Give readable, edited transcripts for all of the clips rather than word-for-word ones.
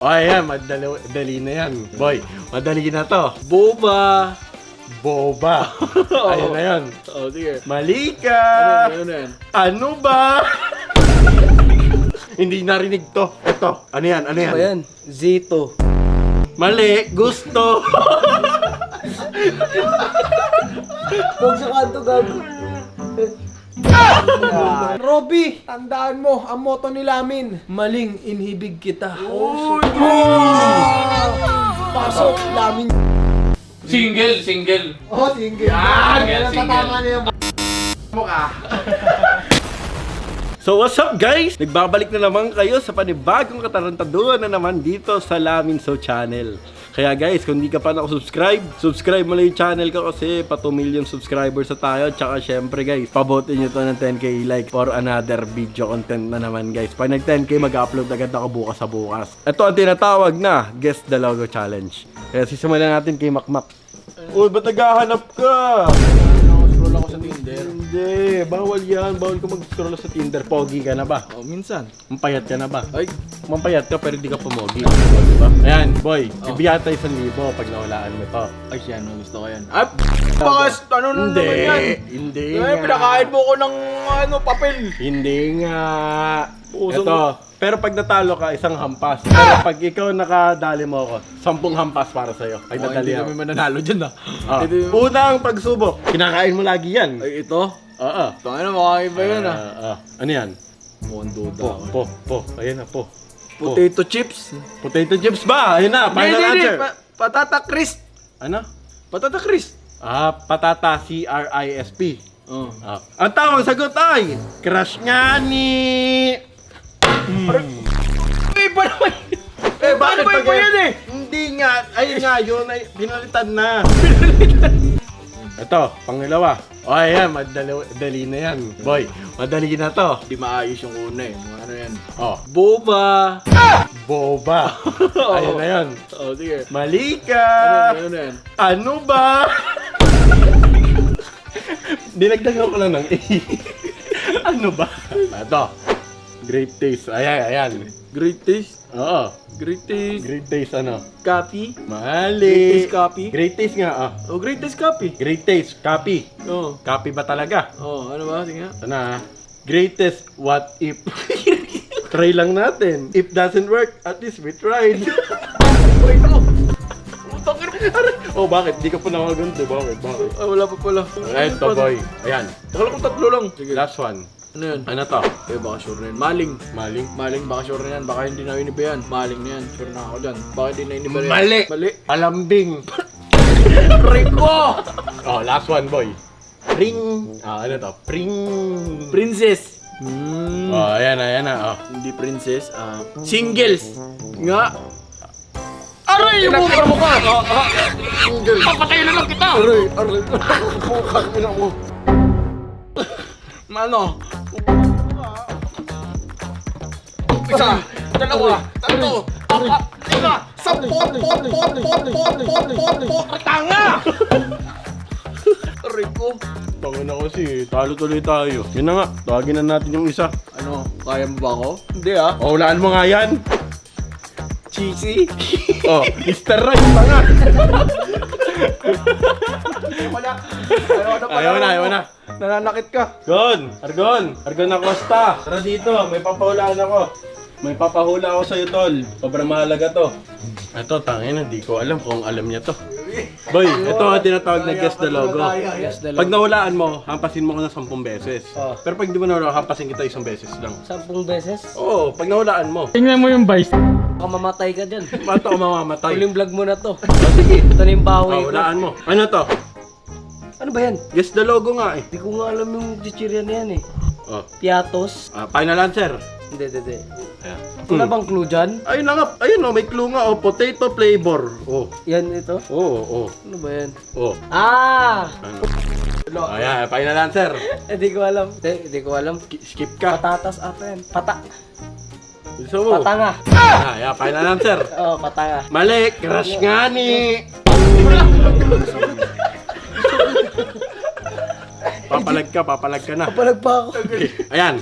O ayan, madali na yan. Boy, madali na to. Boba. Boba. Ayun na yan. Oh, sige. Mali ka. Ano yan? Ano ba? Hindi narinig to. Ito. Ano yan? Ano yan? Ano yan? Zito. Mali. Gusto. Huwag sa kanto, gago. Robby, tandaan mo, ang motto ni Lamin, maling inhibig kita. Pasok, Lamin. Single. Oh, single. Single. Na yung So what's up guys? Nagbabalik na naman kayo sa panibagong katarantaduhan na naman dito sa Lamin So Channel. Kaya guys, kung hindi ka pa subscribe mo lang yung channel ko kasi pa 2 million subscribers na tayo. Tsaka syempre guys, pabotin nyo to ng 10k like for another video content na naman guys. Pag nag 10k, mag-upload agad ako bukas sa bukas. Ito ang tinatawag na Guess the Logo Challenge. Kaya sisimulan natin kay Makmak. Uy, ba't naghahanap ka? Scroll ako sa Tinder. Hindi, bawal yan. Bawal ka mag-scroll sa Tinder. Pogi ka na ba? Oh, minsan. Mampayat ka na ba? Ay, Mampayat ka pero di ka pumogi. Diba? Ayan, boy. Ibigyan tayo 1,000 pag nawalaan mo to. ay yan, gusto ko yan. Ay, bakas, ano naman yan? Hindi Ay, nga. pinakain mo ko ng papel. Hindi nga. Puso Ito. Pero pag natalo ka, isang hampas. Pero pag ikaw nakadali mo ako, 10 hampas para sa'yo. Pag nadali Hindi ako. kami mananalo dyan ah. Ah. Unang pagsubok. Kinakain mo lagi yan. Ay, ito? Oo. Tangina, makakaiba yan ah. Ano yan? Mukhang duda ako. Po. Ayan na, po. Potato chips. Potato chips ba? Ayun na, final answer. Patata crisp. Ano? Patata crisp. Patata, CRISP. Oh. Ang tamang sagot ay, crush nga ni... Iba naman. bakit ba iba yan eh? Hindi nga, ayun nga, yun ay pinalitan na. Ito, pangalawa. O ayan, madali na yan. Boy, madali na to. Di maayos yung una eh. Ano yan? Oh, Boba. boba. Ayun na yan. Oh, sige. Mali ka. Ano yan? Ano ba? Dinagdagan ko lang ng A. Ano ba? Ito. Great taste. Ayan. Great taste. Oo. Great taste. Great taste ano? Copy. Mali. Great taste copy. Great taste nga Oh, great taste copy. Great taste. Copy. Oh. Copy ba talaga? Oh, ano ba? Sige nga. Ito na. Greatest what if. Try lang natin. If doesn't work, at least we tried. Oh, bakit? Di ka pa nakaganti. Bakit? Ay, wala pa pala. Ito boy. Ayan. Akala ko tatlo lang. Sige. Last one. Ano yan? Ano to? Eh, baka sure na yan. Maling. Maling. Maling, baka sure na yan. Baka hindi na iniba yan. Maling na yan. Sure na ako dyan. Baka hindi na iniba yan. Mali. Mali. Palambing. Rico! Oh, last one boy. Ring. Ano to? Pring. Princess. Oh, ayan na. Oh. Hindi princess. Singles. Nga. Aray! Yung mukha mo ka! Singles. Papatayin na lang kita! Aray! Mukha mo. Ano? Isa, dalawa, tatlo, apat, lima, 10, tanga! Aray ko. Tangin na kasi, talo tuloy tayo. Yun na nga, tawagin na natin yung isa. Ano, kaya mo ba ako? Hindi ah. Oh, hulaan mo nga yan. Cheesy? Oh, Mr. Right, tanga. Ayaw na. Nananakit ka. Argon Acosta. Tara dito, may papahulaan ako. May papahula ako sa'yo, tol. Sobrang mahalaga to. Ito, tangin, hindi ko alam kung alam niya to. Boy, ito ang tinatawag na guess the logo. Pag nahulaan mo, hampasin mo ko ng 10 beses. Pero pag hindi mo nahulaan, hampasin kita 1 beses lang. 10 beses? Oo, pag nahulaan mo. Tingnan mo yung vice. Baka mamatay ka dyan. Ba't ako mamamatay? Huling vlog mo na to. Sige, Ito na yung bawi ko. hulaan mo. Ano to? Ano ba yan? Guess the logo nga eh. Hindi ko nga alam yung chichirya na yan eh. Oh. Piatos? Final answer. Hindi. Ayan. Wala bang clue dyan? Ayun na nga, ayun oh, may clue nga oh, potato flavor. Oh. Yan ito? Oh. Ano ba yan? Oh. Ah! Ano? Ayan, final answer. Hindi ko alam. Hindi ko alam. Skip ka. Patatas ata yan. Gusto mo? Patanga. Ayan, final answer. Oo, patanga. Mali, crush nga ni. Papalag ka na. Kapalag pa ako. Ayan.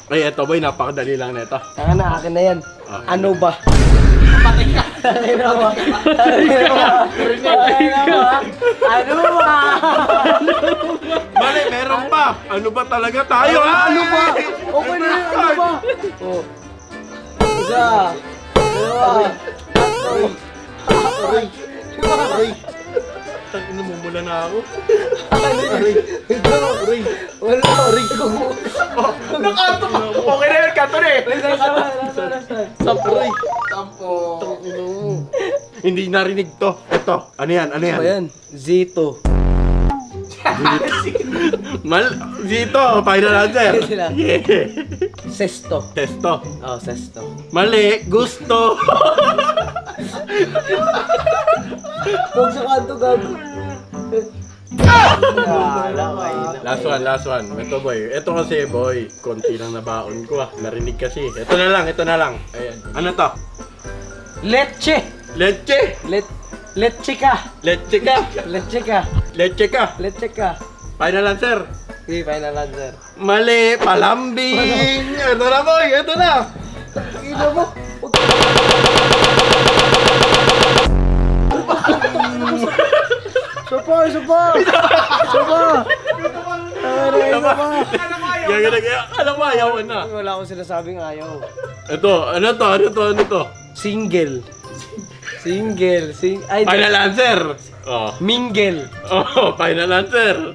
Ay, eto boy, napakadali lang nito. Tanga na, akin na yan. Okay. Ano ba? Patay Tangina mo. Tangina mo. Tangina mo. Ano ba? Mali, meron pa. Ano ba talaga tayo? Ano ba? Okay na yun. Ano ba? Oh. Isa. Dalawa. Tatlo. Aray. Aray. Tangina mo, mula na ako. Aray. Ito. Aray. Wala. Aray ko. Nakanto ka. Okay na yun, kanto na eh. Aray. Sampo. Hindi narinig to. Ito. Ano yan? Ano yan? Ano yan? Zito. Zito. Final answer. Sila. Yeah. Sesto. Testo. Oh, sesto. Mali. Gusto. Huwag sa kanto, gago. Last one. Ito boy. Ito kasi boy. Konti lang nabaon ko ah. Narinig kasi. Ito na lang. Ayan. Ano to? Leche. Leche. Leche ka. Leche ka. Leche ka. Leche ka. Leche ka. Final answer. Okay, final answer. Mali. Palambing. Ito na boy. Ito na. Ina mo. Isa pa. Isa pa. Alam mo, ayaw na. Wala akong sinasabing ayaw. Ito. Ano to? Single. Ay, Final answer. Oh. mingle. Oh, final answer.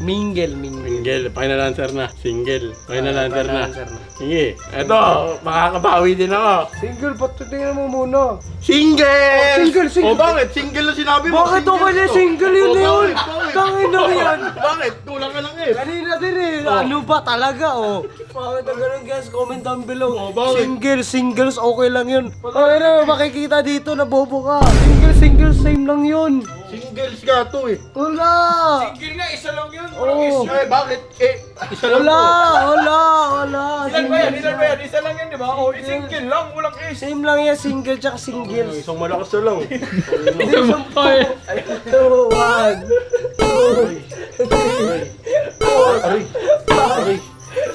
Mingle. Final answer na. Single. Final answer na. answer na. Sige. Ito, makakabawi din ako. Single, tingnan mo muna. Single! Single. O bakit? Single na sinabi mo. Bakit ako na single yun na yun? Tangin na yan. Bakit? Kulang ka lang eh. Kanina din eh. Ano ba talaga oh? Bakit ang ganun guys? Comment down below. bakit? Singles okay lang yun. Okay na, makikita dito na bobo ka. Single, same lang yun. Singles ka to eh. Wala. Single nga, isa lang yun. Oh. Eh, bakit? Isa lang Wala. to. Ilan ba yan? Isa lang yan, di ba? Oh, single lang, walang is. Same lang yan, single tsaka singles. Isang malakas na lang. Isang pa eh. 2, 1, 2, 3, 4, Aray. 5,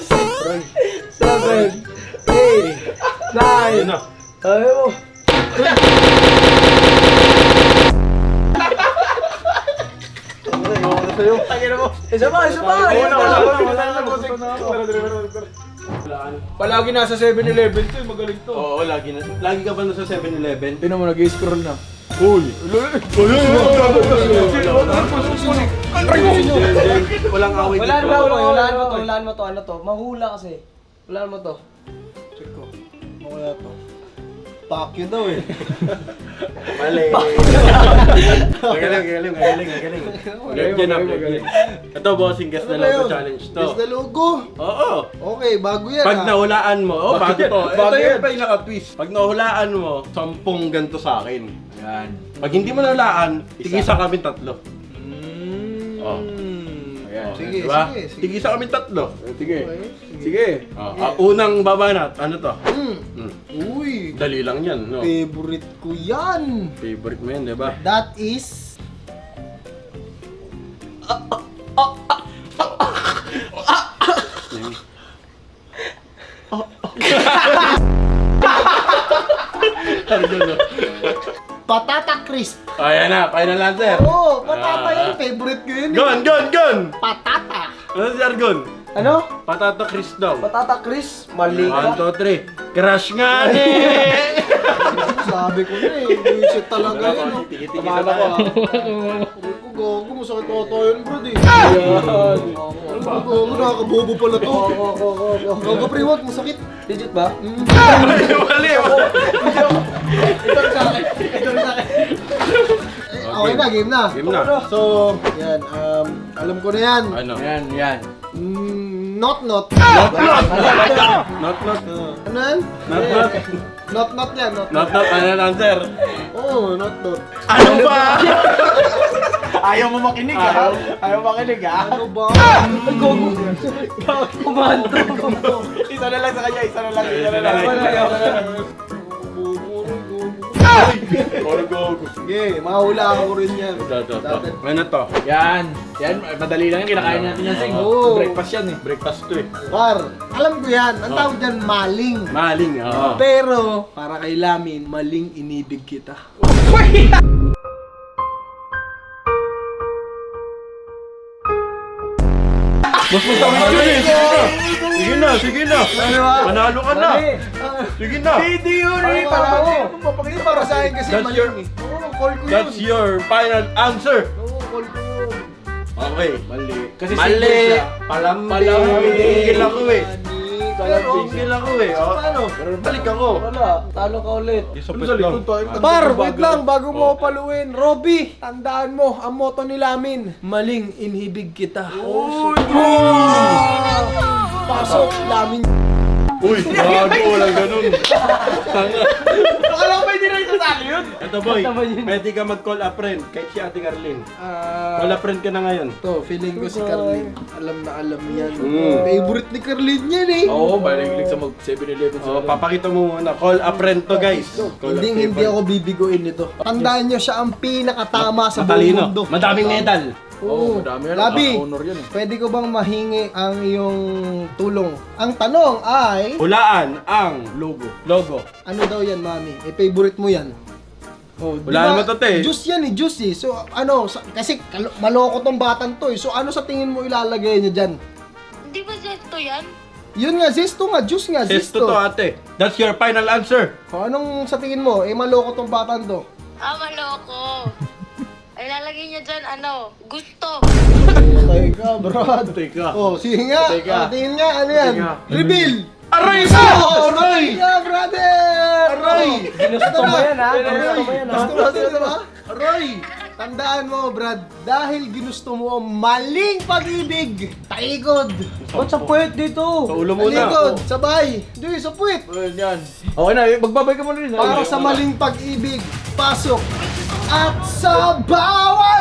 6, 7, 8, 9. Ayun na. Ayaw mo. Isa pa. Palagi nasa 7-Eleven to, magaling to. Oo, lagi ka ba nasa 7-Eleven? Tinan mo, nag-scroll na. Cool. Walang away Walaan mo to. Ano to? Mahula kasi. Walaan mo to. Check ko. Mahula to. Pakyo daw eh. Mali. Magaling. Magaling. Ito, bossing, guess na logo challenge to. Guess the logo. Oo. Okay, bago yan Pag ah. nahulaan mo, bago to. Bago Ito yan. yung pinaka-twist. Pag nahulaan mo, 10 ganito sa akin. Yan. Pag hindi mo nahulaan, tigisa kami 3. Oh. Ayan. Sige, Diba? sige. Tigisa kami 3. Sige. Okay. Sige. Unang babanat, ano to? Uy, Dali lang yan, no? favorite ko yan. Favorite mo yan, di ba? That is... Patata crisp. Ayan na, final answer. Oo, patata yun. Favorite ko yun. Gon! Patata. Ano si Argon? Ano? Patata Chris daw. Patata Chris? Mali 1, ka. 2, 3. Crush nga eh! Sabi ko na eh. Buisit talaga yun. oh. Tigi-tigi sa tayo. Sabi ko, gago. Masakit ata yun, bro. Gago, nakakabobo pala to. Gago, pre, wag. Masakit. Legit ba? Mali! Okay na, game na. Game na. So, yan. Alam ko na yan. Ano? Yan. Not. Not. Ano yan? Not yan. Not. Final answer. Oo, not. Ano ba? Ayaw mo makinig ha? Ayaw makinig ha? Ano ba? Kumanto. Isa na lang sa kanya, isa na lang. Sige, mahula ako rin yan. Ano to? Yan. Yan, madali lang yan. Kinakain natin yan, Sing. Oo. Breakfast yan eh. Breakfast to eh. Par, alam ko yan. Ang tawag dyan, maling. Maling, oo. Pero, para kay Lamin, maling inibig kita. Mas masakit yun eh. Sige na, sige na. Manalo ka na. Sige na. Hindi yun eh. Hindi para sa akin kasi That's your- maling eh. Oo, call ko yun. That's your final answer. Oo, call ko yun. Okay. Mali. Kasi Mali. single siya. Palambing. Palambing. Tingil ako eh. Pero, Tingil ako eh. Oh. paano? Balik ako. Wala, talo ka ulit. Isa pa lang. Par, wait lang, bago mo paluin. Robby, tandaan mo, ang motto ni Lamin, maling inhibig kita. Pasok, Lamin. Uy, bago. Walang ganun. Tanga. Alam ko hindi na isasali yun. Ito boy, pwede ka mag-call a friend kahit si Ate Carlin. Ah, Call a friend ka na ngayon. to, feeling ko si Carlin. Alam na alam yan. Mm. Favorite ni Carlin yan eh. Oo, mahilig sa mag 7-Eleven Oh, papakita mo muna. Call a friend to guys. Call a Hindi friend. ako bibiguin nito. Tandaan nyo, siya ang pinakatama sa buong Matalino. mundo. Madaming medal. Oo, madami yan. Labi, Honor yan eh. pwede ko bang mahingi ang iyong tulong? Ang tanong ay, Hulaan ang logo. ano daw yan, mami? Favorite mo yan? Oh, Hulaan mo to, te. Juice yan eh, juice eh. So, ano, kasi maloko tong batang to eh. So, ano sa tingin mo ilalagay niya dyan? Hindi ba zesto yan? Yun nga, zesto nga, juice nga, Zesto zesto. to ate. That's your final answer. O, anong sa tingin mo? Eh, maloko tong batang to. Ah, maloko. Ay, lalagay niya dyan, gusto. Teka, brad. Teka. Oh, sige nga. Teka. Oh, tingin nga, ano yan? Teka. Reveal! Aray Isa! ka! Aray! Yeah, brother! Aray! Ginusto mo yan ha? Ginusto mo yan ha? Gusto mo din, diba? Aray! Tandaan mo, Brad, dahil ginusto mo ang maling pag-ibig, taikod! Ba't sa puwet dito? Sa ulo muna. Talikod, sabay! Hindi, sa puwit! Ayun yan. Okay na, magbabay ka muna rin. Para sa maling pag-ibig, pasok! At sa bawat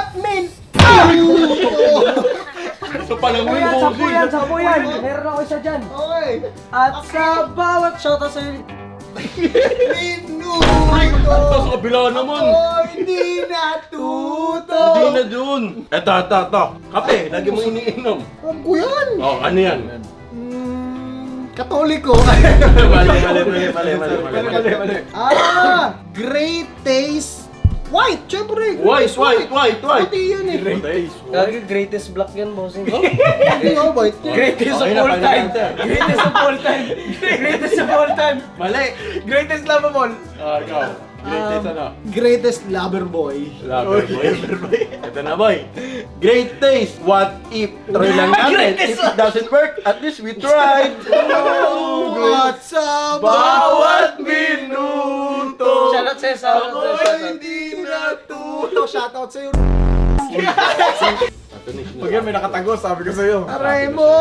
So palang Sapo yan, sapo yan, sapo yan. Meron ako isa dyan. Okay! At sa bawat shot sa'yo. Minuto! Sa kabila naman. Ako'y hindi natuto! Hindi na dun. Eto. Kape, lagi mo iniinom. Alam ko yan! Oh, ano yan? Katoliko! Mali. Ah! Great taste! White! Siyempre! White. Pati yan eh! Talaga greatest block yan, bossing. Hindi ako white yan. Greatest of Okay na, all final time. answer. Greatest of all time. Greatest of all time. Mali. Greatest love of all. Ikaw. Greatest ano? Greatest lover boy. Lover boy. Ito na boy. Great taste. What if? Try lang natin. If it doesn't work, at least we tried. At sa Bawat minuto. Shoutout sa'yo, shoutout sa'yo, ako'y shoutout. hindi natuto. Shoutout sa'yo. Pag yan may nakatago, sabi ko sa'yo. Aray mo!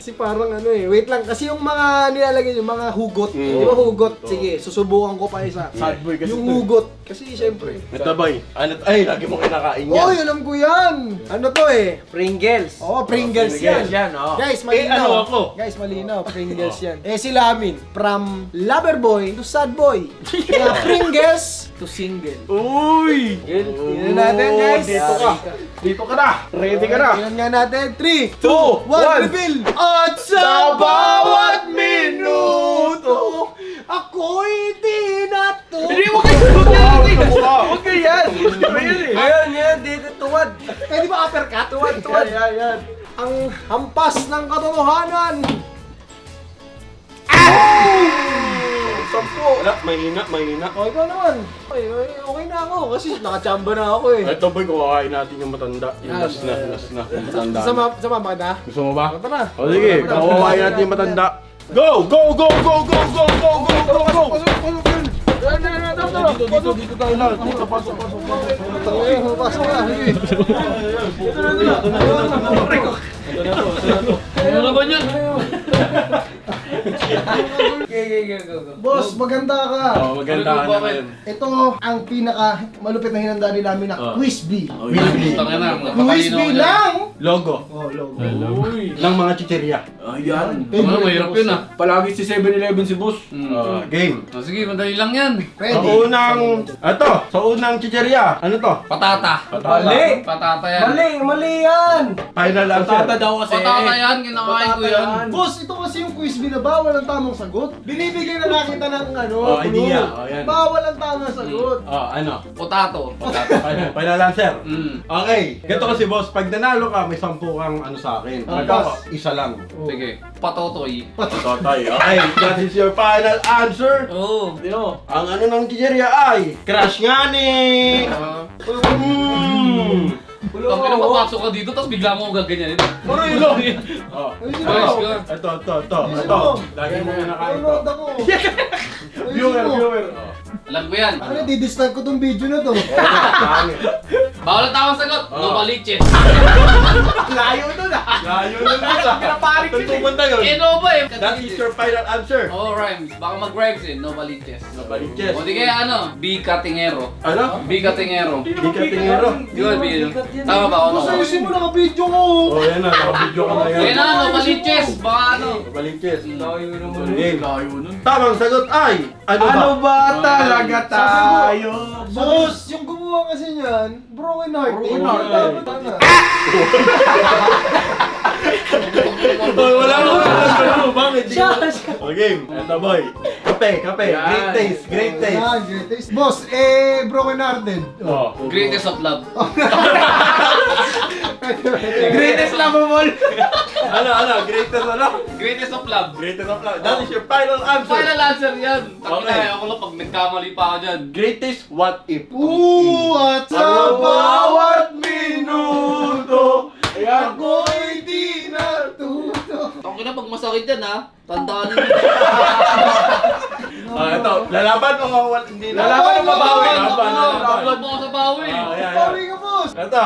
Kasi parang ano eh, wait lang, kasi yung mga nilalagay yung mga hugot, di ba hugot? Sige, susubukan ko pa isa. Sad boy kasi Yung to eh. hugot, kasi syempre. Ito boy. Ano? Ay, lagi mo kinakain yan. Oy, alam ko yan! Ano to eh? Pringles. Oh, Pringles Pringles yan. Yan, oh. Guys, malinaw. ano ako? Guys, malinaw. Pringles yan. Eh, si Lamin, from lover boy to sad boy. Kaya Pringles to single. Uy! Tingnan natin, guys. Dito ka. Dito ka na. Ready ka na. Tingnan nga natin. 3, 2, 1, reveal! At sa bawat minuto, ako'y di natuto. Hindi mo kayo Huwag kayo yan. Hindi mo yan eh. Ngayon, dito tuwad. Pwede ba uppercut? Tuwad. Yan. Ang hampas ng katotohanan. Wala, mahina. O, ikaw naman. Okay na ako kasi nakachamba na ako eh. Ito boy, kukain natin yung matanda. Yung last na. Yung matanda. Sama ba na? Gusto mo ba? Tara. O sige, kukain natin yung matanda. Go! Dito tayo lang. Pasok. Pasok na. Sige. Ano na ba yan? Boss, maganda ka. Oh, maganda ka naman. Ito ang pinaka malupit na hinanda ni namin na Quiz Bee. Tangin na, Quiz Bee ng... Logo Oh, logo. ng mga chicheria. Ayan. Ano, mahirap yun ah. Palagi si 7-Eleven si boss. Game. Oh, sige, madali lang yan. Sa Ready? unang chicheria. Ano to? Patata. Mali! Patata yan. Mali yan! Final answer. Tata daw kasi. Patata yan, kinakain ko yan. Boss, ito kasi yung Quiz Bee na bawal ang tamang sagot. Binibigay na nakita ng ano, Oh, idea. clue. Oh, yan. Bawal ang tamang sagot. Ano? Potato. Final answer. Mm. Okay. Ganito kasi boss, pag nanalo ka, may 10 kang ano sa akin. Ako, isa lang. Sige, patotoy. Patotay. Okay, that is your final answer. Oo. Ang ano ng chicheria ay Crush Ngani! Kami na papasok ka dito, tapos bigla mo gaganyan. Aray, lo! Oh. Ayos ka. Ito. Lagi mo kinakain to. Nanonood ako. Viewer. Alam ko yan. Ano, di-dislike ko tong video na to. Bawal ang tamang sagot. No baliches. Layo nun ah. Pinaparik yun. Pumunta yun. Eh, no ba eh? That is your final answer. Oh, rhymes. Baka mag-rhymes eh. No baliches. Nabaliches. O di kaya ano? Bicatingero. Ano? Bicatingero. Di ka tingero. Di ba yun? Tama ba ako? Boss, ayusin mo, naka-video ko. Oh, yan na. Nakabidyo ka na yan. Kaya na, no baliches. Baka ano? Nabaliches. Layo naman. Game. Layo nun. Tamang sagot ay, ano ba? talaga tayo? Boss, yung gumawa kasi niyan, broken heart. Broken heart. Tama. Wala mo. Bakit? O game. Ito boy. Kape. Great taste. Great taste. Ah, great taste. Boss, broken hearted. Oh. Greatest of love. Greatest lovable. Ano? Greatest ano? Greatest of love. Greatest of love. That is your final answer. Final answer yan. Okay. Takina, ako lang pag nagkamali pa ako dyan. Greatest what if. Ooh, at sa Ano bawat minuto, ako'y di natuto. Takina, pag masakit yan ha. Tandaan nyo. Ito. Lalaban mo nga hindi na. Lalaban mo, mabawi. Lalaban mo ako sa bawi. Sorry ka, boss. Ito.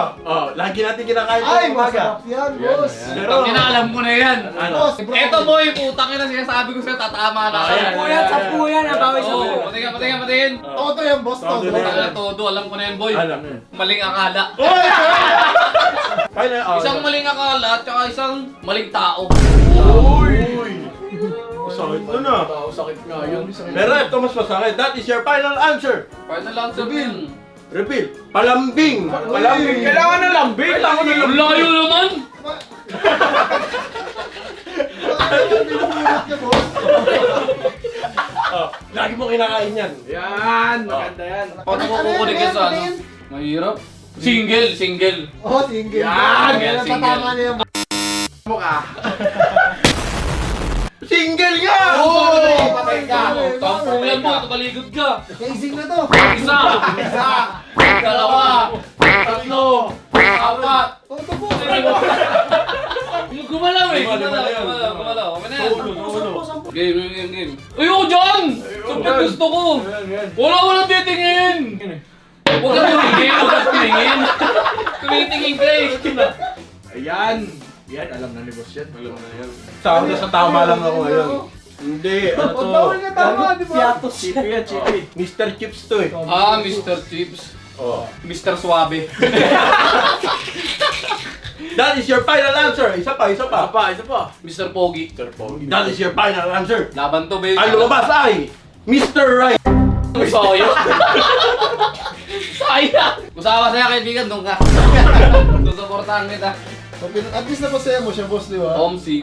Lagi natin kinakain Ay, sa umaga. masarap yan, boss. Pero, Takina, alam ko na yan. ano? Boss, Eto boy, putang ina sinasabi ko sa'yo, tatama na. Sampu yan, nabawi sa Oo, patingin. Toto yan, boss. Todo Toto. na Putang na todo, alam ko na yan boy. Alam. Maling akala. Final Isang maling akala at saka isang maling tao. Sakit mo na. Sakit nga yun. Pero ito mas masakit. That is your final answer. Final answer din. Repeal. Palambing. Palambing. Kailangan ng lambing. Kailangan ng Ang layo naman! Binubuhat ka, boss. Lagi mo kinakain yan. Yan. Maganda yan. Paano ko kukunik yan sa ano? Mahirap. Single. Oh, single. Yan, Yan, single. tatama na yung Single nga! Patay ka! Tampo yan mo, tumaligod ka! casing na to. Isa! Dalawa! Tatlo! Apat! Toto, po. Gumalaw eh! Gumalaw. Okay na yan. Game. Uy, ako dyan! Siyempre gusto ko! Walang titingin! Huwag ka tumingin! Tumitingin ka eh! Ayan. Yan, alam na ni boss yan. Sa tama lang ako ngayon. Hindi, ano to? Pag bawal ka tama, di ba? Chippy yan, chippy. Mr. Chips to eh. Ah, Mr. Chips. Oh. Mr. Suave. That is your final answer. Isa pa. Isa pa. Mr. Pogi. That is your final answer. Laban to, baby. Ang lumabas ay Mr. Right. Sayang. Sayang. Usawa sa'yo, kaibigan. Doon ka. Susuportahan kita. At least napasaya mo siya, boss, di ba? Homesick.